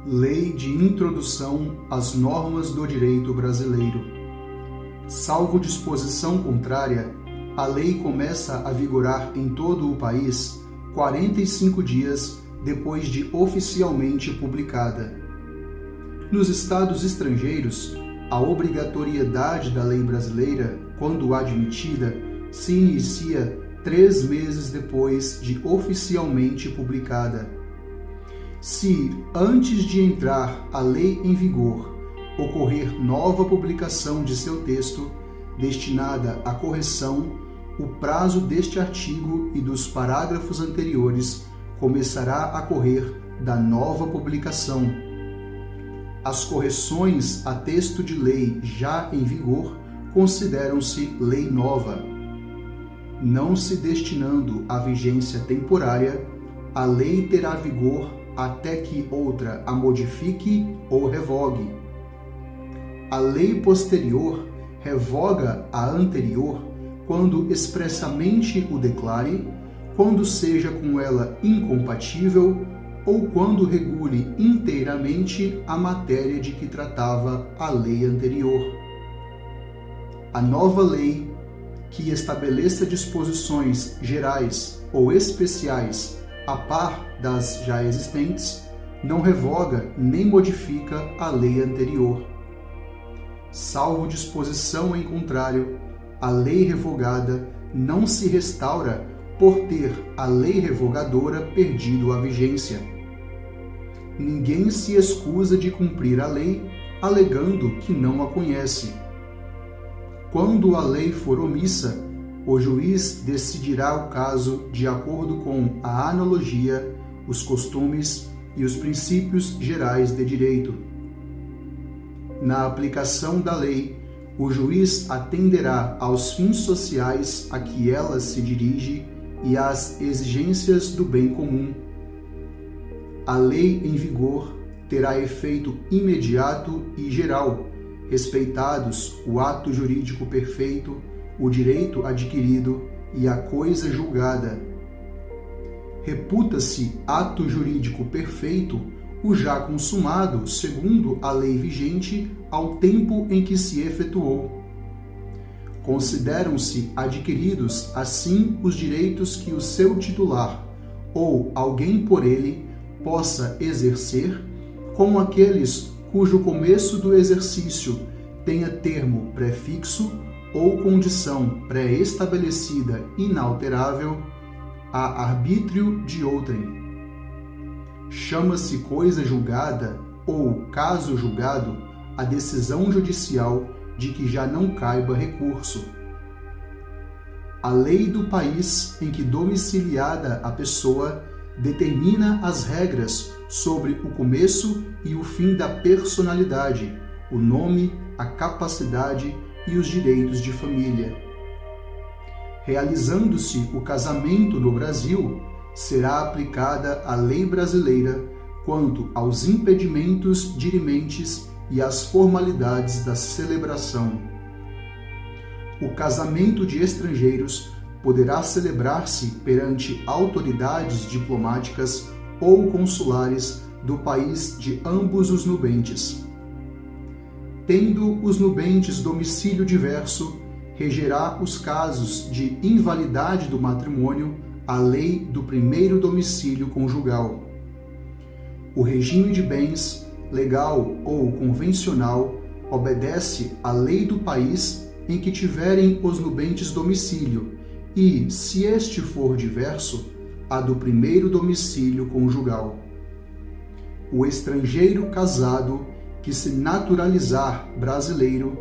Lei de Introdução às Normas do Direito Brasileiro. Salvo disposição contrária, a lei começa a vigorar em todo o país 45 dias depois de oficialmente publicada. Nos estados estrangeiros, a obrigatoriedade da lei brasileira, quando admitida, se inicia 3 meses depois de oficialmente publicada. Se, antes de entrar a lei em vigor, ocorrer nova publicação de seu texto, destinada à correção, o prazo deste artigo e dos parágrafos anteriores começará a correr da nova publicação. As correções a texto de lei já em vigor consideram-se lei nova. Não se destinando à vigência temporária, a lei terá vigor até que outra a modifique ou revogue. A lei posterior revoga a anterior quando expressamente o declare, quando seja com ela incompatível ou quando regule inteiramente a matéria de que tratava a lei anterior. A nova lei, que estabeleça disposições gerais ou especiais a par das já existentes, não revoga nem modifica a lei anterior. Salvo disposição em contrário, a lei revogada não se restaura por ter a lei revogadora perdido a vigência. Ninguém se escusa de cumprir a lei, alegando que não a conhece. Quando a lei for omissa, o juiz decidirá o caso de acordo com a analogia, os costumes e os princípios gerais de direito. Na aplicação da lei, o juiz atenderá aos fins sociais a que ela se dirige e às exigências do bem comum. A lei em vigor terá efeito imediato e geral, respeitados o ato jurídico perfeito, o direito adquirido e a coisa julgada. Reputa-se ato jurídico perfeito o já consumado segundo a lei vigente ao tempo em que se efetuou. Consideram-se adquiridos, assim, os direitos que o seu titular ou alguém por ele possa exercer, como aqueles cujo começo do exercício tenha termo prefixo ou condição pré-estabelecida inalterável, a arbítrio de outrem. Chama-se coisa julgada ou caso julgado a decisão judicial de que já não caiba recurso. A lei do país em que domiciliada a pessoa determina as regras sobre o começo e o fim da personalidade, o nome, a capacidade e os direitos de família. Realizando-se o casamento no Brasil, será aplicada a lei brasileira quanto aos impedimentos dirimentes e às formalidades da celebração. O casamento de estrangeiros poderá celebrar-se perante autoridades diplomáticas ou consulares do país de ambos os nubentes. Tendo os nubentes domicílio diverso, regerá os casos de invalidade do matrimônio a lei do primeiro domicílio conjugal. O regime de bens, legal ou convencional, obedece à lei do país em que tiverem os nubentes domicílio e, se este for diverso, a do primeiro domicílio conjugal. O estrangeiro casado que se naturalizar brasileiro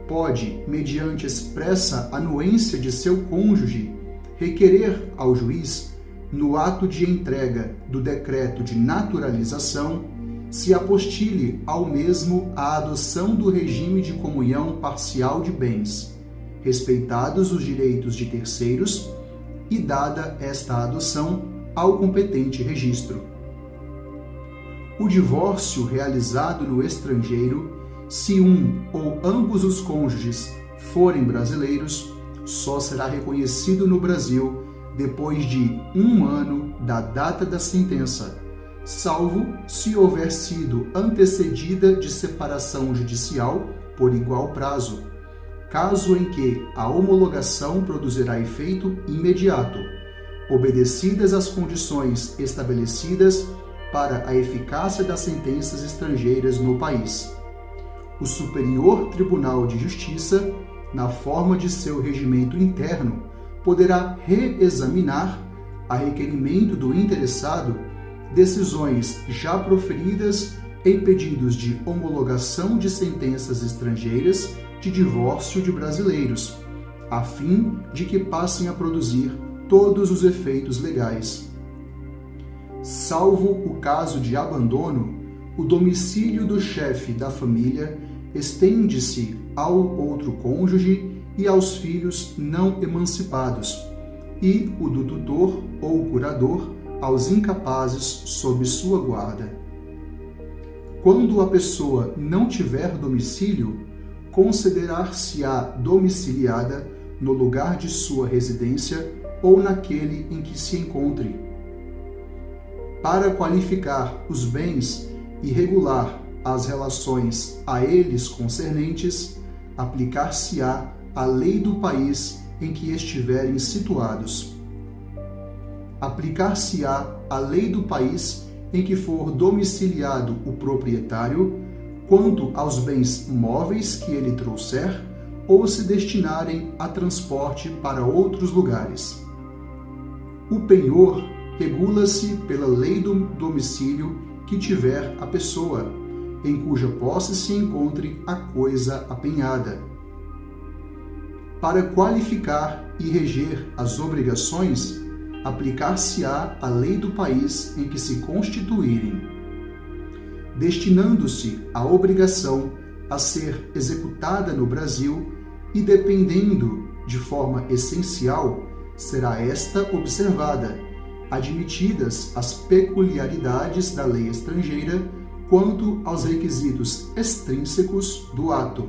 pode, mediante expressa anuência de seu cônjuge, requerer ao juiz, no ato de entrega do decreto de naturalização, se apostile ao mesmo a adoção do regime de comunhão parcial de bens, respeitados os direitos de terceiros e dada esta adoção ao competente registro. O divórcio realizado no estrangeiro, se um ou ambos os cônjuges forem brasileiros, só será reconhecido no Brasil depois de 1 ano da data da sentença, salvo se houver sido antecedida de separação judicial por igual prazo, caso em que a homologação produzirá efeito imediato, obedecidas as condições estabelecidas para a eficácia das sentenças estrangeiras no país. O Superior Tribunal de Justiça, na forma de seu regimento interno, poderá reexaminar, a requerimento do interessado, decisões já proferidas em pedidos de homologação de sentenças estrangeiras de divórcio de brasileiros, a fim de que passem a produzir todos os efeitos legais. Salvo o caso de abandono, o domicílio do chefe da família estende-se ao outro cônjuge e aos filhos não emancipados, e o do tutor ou curador aos incapazes sob sua guarda. Quando a pessoa não tiver domicílio, considerar-se-á domiciliada no lugar de sua residência ou naquele em que se encontre. Para qualificar os bens e regular as relações a eles concernentes, aplicar-se-á a lei do país em que estiverem situados. Aplicar-se-á a lei do país em que for domiciliado o proprietário, quanto aos bens móveis que ele trouxer ou se destinarem a transporte para outros lugares. O penhor regula-se pela lei do domicílio que tiver a pessoa, em cuja posse se encontre a coisa apenhada. Para qualificar e reger as obrigações, aplicar-se-á a lei do país em que se constituírem, destinando-se a obrigação a ser executada no Brasil e dependendo de forma essencial, será esta observada, admitidas as peculiaridades da lei estrangeira quanto aos requisitos extrínsecos do ato.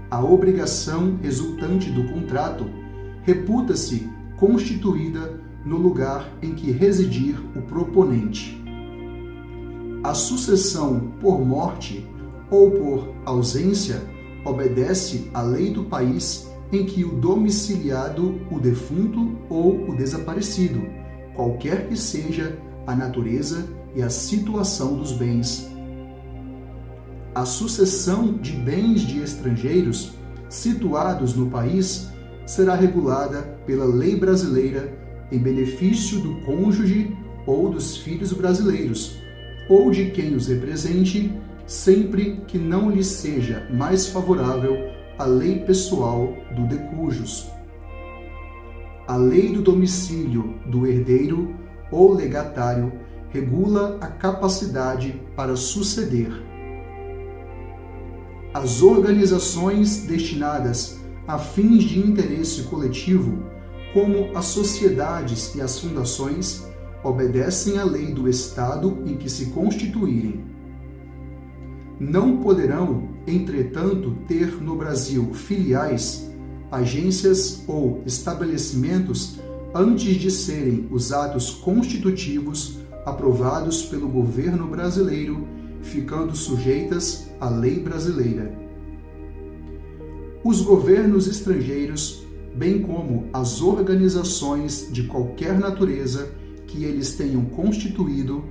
A obrigação resultante do contrato reputa-se constituída no lugar em que residir o proponente. A sucessão por morte ou por ausência obedece à lei do país em que o domiciliado, o defunto ou o desaparecido, qualquer que seja a natureza e a situação dos bens. A sucessão de bens de estrangeiros situados no país será regulada pela lei brasileira em benefício do cônjuge ou dos filhos brasileiros, ou de quem os represente, sempre que não lhe seja mais favorável a lei pessoal do decujus. A lei do domicílio do herdeiro ou legatário regula a capacidade para suceder. As organizações destinadas a fins de interesse coletivo, como as sociedades e as fundações, obedecem à lei do Estado em que se constituírem. Não poderão, entretanto, ter no Brasil filiais, agências ou estabelecimentos antes de serem os atos constitutivos aprovados pelo governo brasileiro, ficando sujeitas à lei brasileira. Os governos estrangeiros, bem como as organizações de qualquer natureza que eles tenham constituído,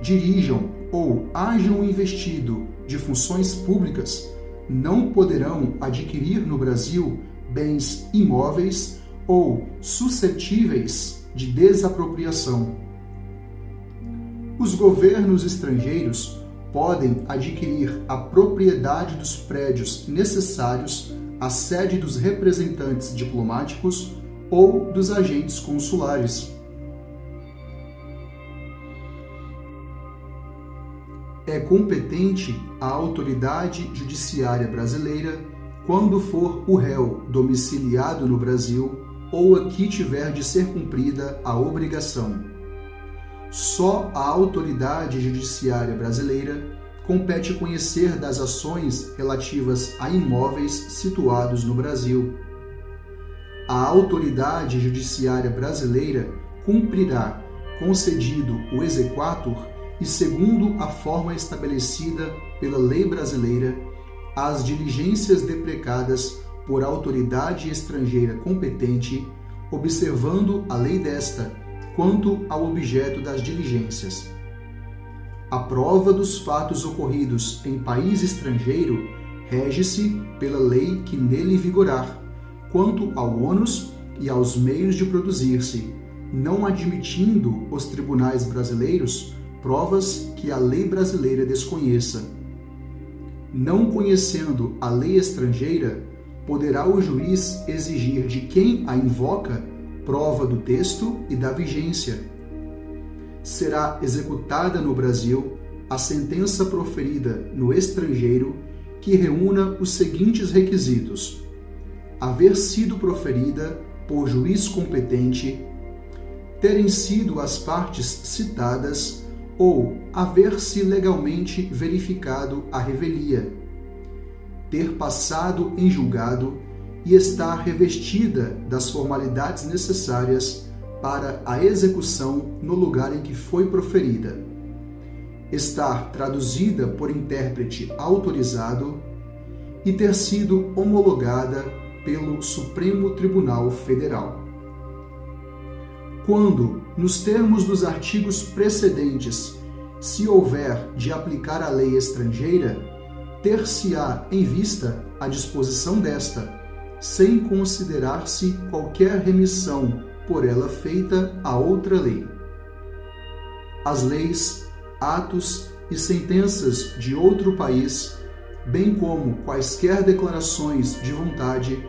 dirijam ou hajam investido de funções públicas, não poderão adquirir no Brasil bens imóveis ou suscetíveis de desapropriação. Os governos estrangeiros podem adquirir a propriedade dos prédios necessários à sede dos representantes diplomáticos ou dos agentes consulares. É competente a autoridade judiciária brasileira quando for o réu domiciliado no Brasil ou aqui tiver de ser cumprida a obrigação. Só a autoridade judiciária brasileira compete conhecer das ações relativas a imóveis situados no Brasil. A autoridade judiciária brasileira cumprirá concedido o exequatur e segundo a forma estabelecida pela lei brasileira, as diligências deprecadas por autoridade estrangeira competente, observando a lei desta quanto ao objeto das diligências. A prova dos fatos ocorridos em país estrangeiro rege-se pela lei que nele vigorar, quanto ao ônus e aos meios de produzir-se, não admitindo os tribunais brasileiros provas que a lei brasileira desconheça. Não conhecendo a lei estrangeira, poderá o juiz exigir de quem a invoca prova do texto e da vigência. Será executada no Brasil a sentença proferida no estrangeiro que reúna os seguintes requisitos: haver sido proferida por juiz competente, terem sido as partes citadas ou haver-se legalmente verificado a revelia, ter passado em julgado e estar revestida das formalidades necessárias para a execução no lugar em que foi proferida, estar traduzida por intérprete autorizado e ter sido homologada pelo Supremo Tribunal Federal. Quando, nos termos dos artigos precedentes, se houver de aplicar a lei estrangeira, ter-se-á em vista a disposição desta, sem considerar-se qualquer remissão por ela feita a outra lei. As leis, atos e sentenças de outro país, bem como quaisquer declarações de vontade,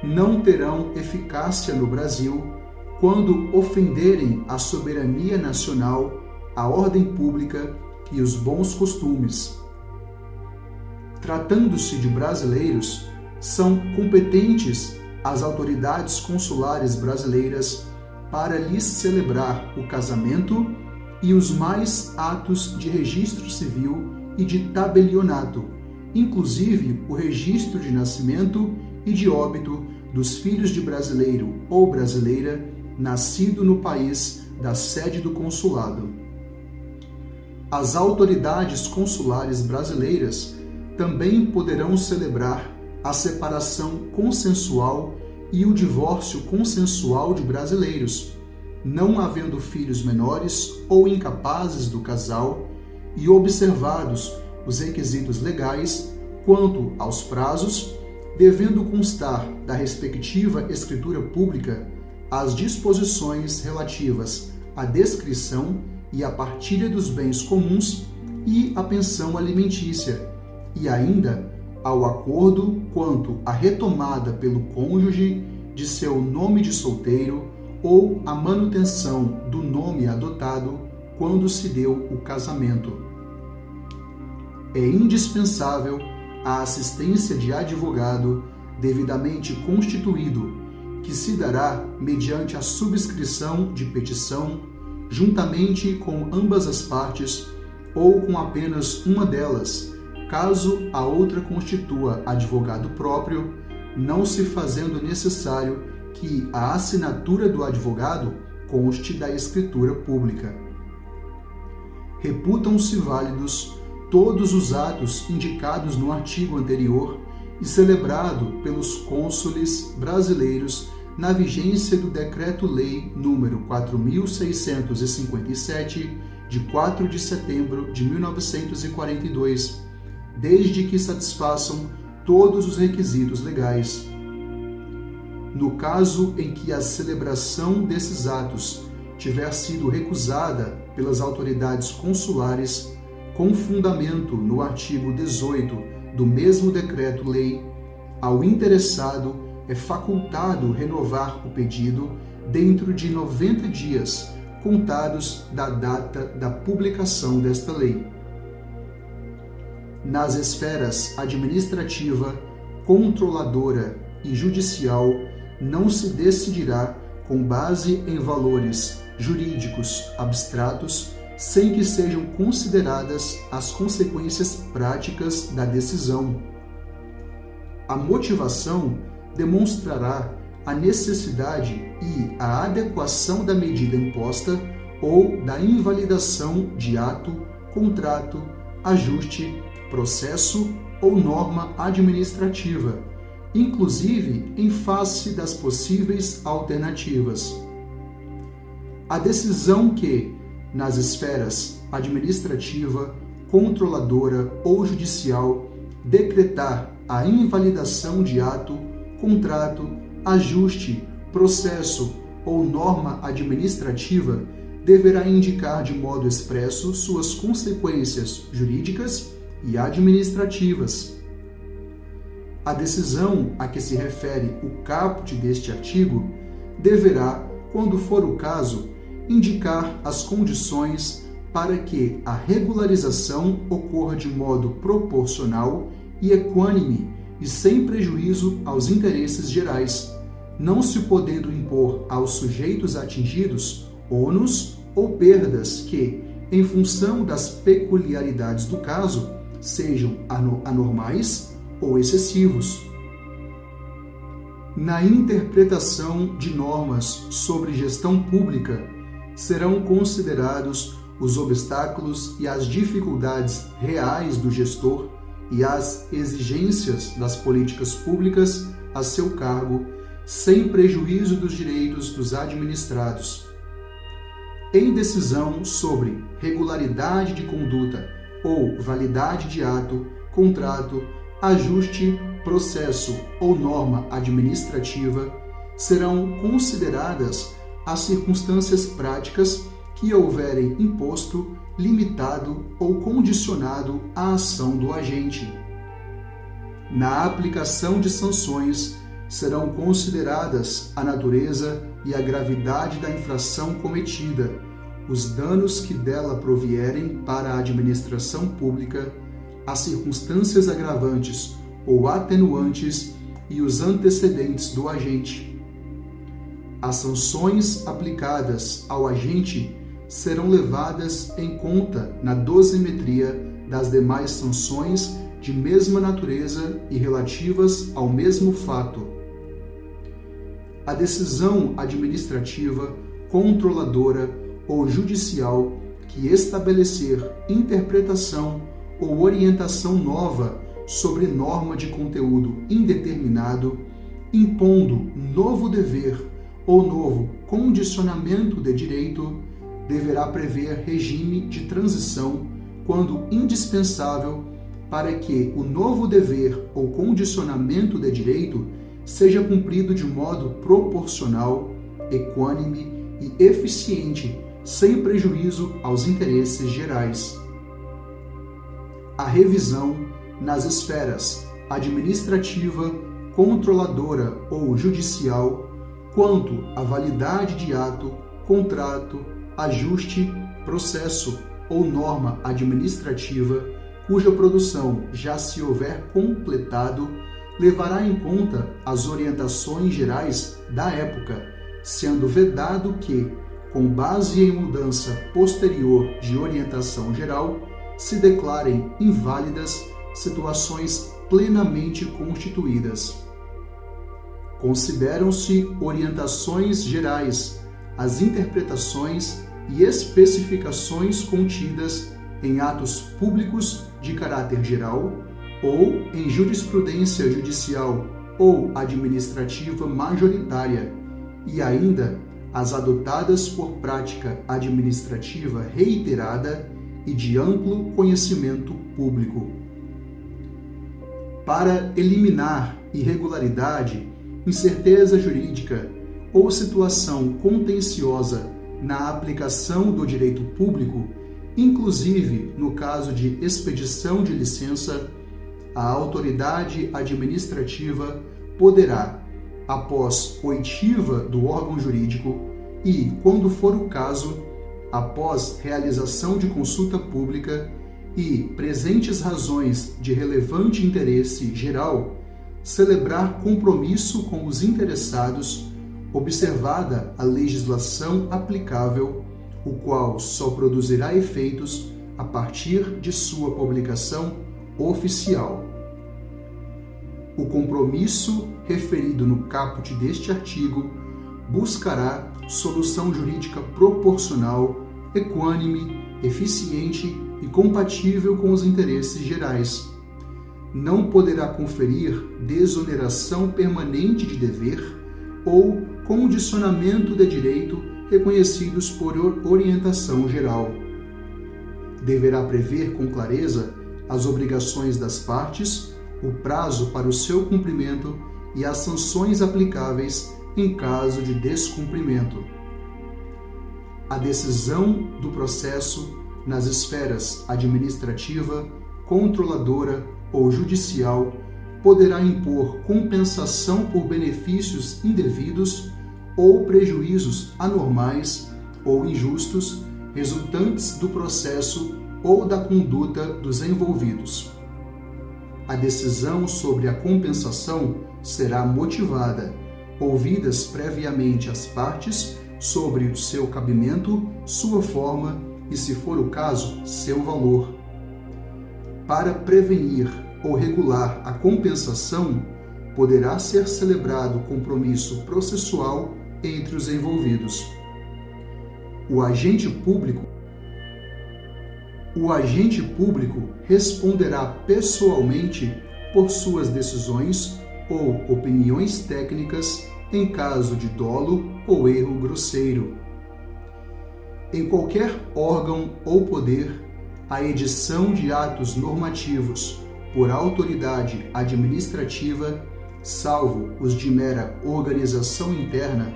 não terão eficácia no Brasil quando ofenderem a soberania nacional, a ordem pública e os bons costumes. Tratando-se de brasileiros, são competentes as autoridades consulares brasileiras para lhes celebrar o casamento e os mais atos de registro civil e de tabelionato, inclusive o registro de nascimento e de óbito dos filhos de brasileiro ou brasileira nascido no país da sede do consulado. As autoridades consulares brasileiras também poderão celebrar a separação consensual e o divórcio consensual de brasileiros, não havendo filhos menores ou incapazes do casal e observados os requisitos legais quanto aos prazos, devendo constar da respectiva escritura pública as disposições relativas à descrição e à partilha dos bens comuns e à pensão alimentícia, e ainda ao acordo quanto à retomada pelo cônjuge de seu nome de solteiro ou à manutenção do nome adotado quando se deu o casamento. É indispensável a assistência de advogado devidamente constituído, que se dará mediante a subscrição de petição, juntamente com ambas as partes ou com apenas uma delas, caso a outra constitua advogado próprio, não se fazendo necessário que a assinatura do advogado conste da escritura pública. Reputam-se válidos todos os atos indicados no artigo anterior e celebrado pelos cônsules brasileiros na vigência do Decreto-Lei nº 4.657, de 4 de setembro de 1942, desde que satisfaçam todos os requisitos legais. No caso em que a celebração desses atos tiver sido recusada pelas autoridades consulares, com fundamento no artigo 18 do mesmo Decreto-Lei, ao interessado é facultado renovar o pedido dentro de 90 dias, contados da data da publicação desta lei. Nas esferas administrativa, controladora e judicial, não se decidirá com base em valores jurídicos abstratos, sem que sejam consideradas as consequências práticas da decisão. A motivação demonstrará a necessidade e a adequação da medida imposta ou da invalidação de ato, contrato, ajuste, processo ou norma administrativa, inclusive em face das possíveis alternativas. A decisão que, nas esferas administrativa, controladora ou judicial, decretar a invalidação de ato, contrato, ajuste, processo ou norma administrativa deverá indicar de modo expresso suas consequências jurídicas e administrativas. A decisão a que se refere o caput deste artigo deverá, quando for o caso, indicar as condições para que a regularização ocorra de modo proporcional e equânime e sem prejuízo aos interesses gerais, não se podendo impor aos sujeitos atingidos ônus ou perdas que, em função das peculiaridades do caso, sejam anormais ou excessivos. Na interpretação de normas sobre gestão pública, serão considerados os obstáculos e as dificuldades reais do gestor e as exigências das políticas públicas a seu cargo, sem prejuízo dos direitos dos administrados. Em decisão sobre regularidade de conduta ou validade de ato, contrato, ajuste, processo ou norma administrativa, serão consideradas as circunstâncias práticas que houverem imposto, limitado ou condicionado a ação do agente. Na aplicação de sanções, serão consideradas a natureza e a gravidade da infração cometida, os danos que dela provierem para a administração pública, as circunstâncias agravantes ou atenuantes e os antecedentes do agente. As sanções aplicadas ao agente serão levadas em conta na dosimetria das demais sanções de mesma natureza e relativas ao mesmo fato. A decisão administrativa, controladora ou judicial que estabelecer interpretação ou orientação nova sobre norma de conteúdo indeterminado, impondo novo dever ou novo condicionamento de direito, deverá prever regime de transição quando indispensável para que o novo dever ou condicionamento de direito seja cumprido de modo proporcional, equânime e eficiente, sem prejuízo aos interesses gerais. A revisão nas esferas administrativa, controladora ou judicial, quanto à validade de ato, contrato, ajuste, processo ou norma administrativa, cuja produção já se houver completado, levará em conta as orientações gerais da época, sendo vedado que, com base em mudança posterior de orientação geral, se declarem inválidas situações plenamente constituídas. Consideram-se orientações gerais as interpretações e especificações contidas em atos públicos de caráter geral ou em jurisprudência judicial ou administrativa majoritária, e ainda as adotadas por prática administrativa reiterada e de amplo conhecimento público. Para eliminar irregularidade, incerteza jurídica ou situação contenciosa na aplicação do direito público, inclusive no caso de expedição de licença, a autoridade administrativa poderá, após oitiva do órgão jurídico e, quando for o caso, após realização de consulta pública e presentes razões de relevante interesse geral, celebrar compromisso com os interessados, observada a legislação aplicável, o qual só produzirá efeitos a partir de sua publicação oficial. O compromisso referido no caput deste artigo buscará solução jurídica proporcional equânime, eficiente e compatível com os interesses gerais. Não poderá conferir desoneração permanente de dever ou condicionamento de direito reconhecidos por orientação geral. Deverá prever com clareza as obrigações das partes, o prazo para o seu cumprimento e as sanções aplicáveis em caso de descumprimento. A decisão do processo nas esferas administrativa, controladora ou judicial poderá impor compensação por benefícios indevidos ou prejuízos anormais ou injustos resultantes do processo ou da conduta dos envolvidos. A decisão sobre a compensação será motivada, ouvidas previamente as partes sobre o seu cabimento, sua forma e, se for o caso, seu valor. Para prevenir ou regular a compensação, poderá ser celebrado compromisso processual entre os envolvidos. O agente público responderá pessoalmente por suas decisões ou opiniões técnicas em caso de dolo ou erro grosseiro. Em qualquer órgão ou poder, a edição de atos normativos por autoridade administrativa, salvo os de mera organização interna,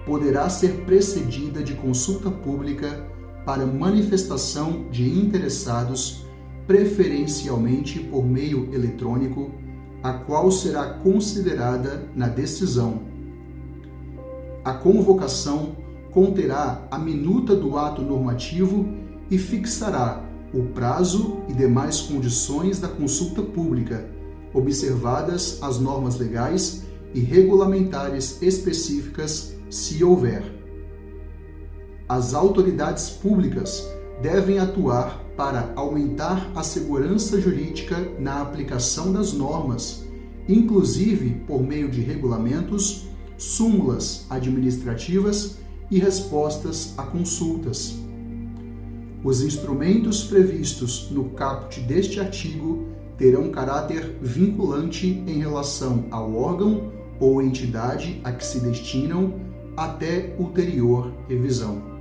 poderá ser precedida de consulta pública para manifestação de interessados, preferencialmente por meio eletrônico, a qual será considerada na decisão. A convocação conterá a minuta do ato normativo e fixará o prazo e demais condições da consulta pública, observadas as normas legais e regulamentares específicas, se houver. As autoridades públicas devem atuar para aumentar a segurança jurídica na aplicação das normas, inclusive por meio de regulamentos, súmulas administrativas e respostas a consultas. Os instrumentos previstos no caput deste artigo terão caráter vinculante em relação ao órgão ou entidade a que se destinam até ulterior revisão.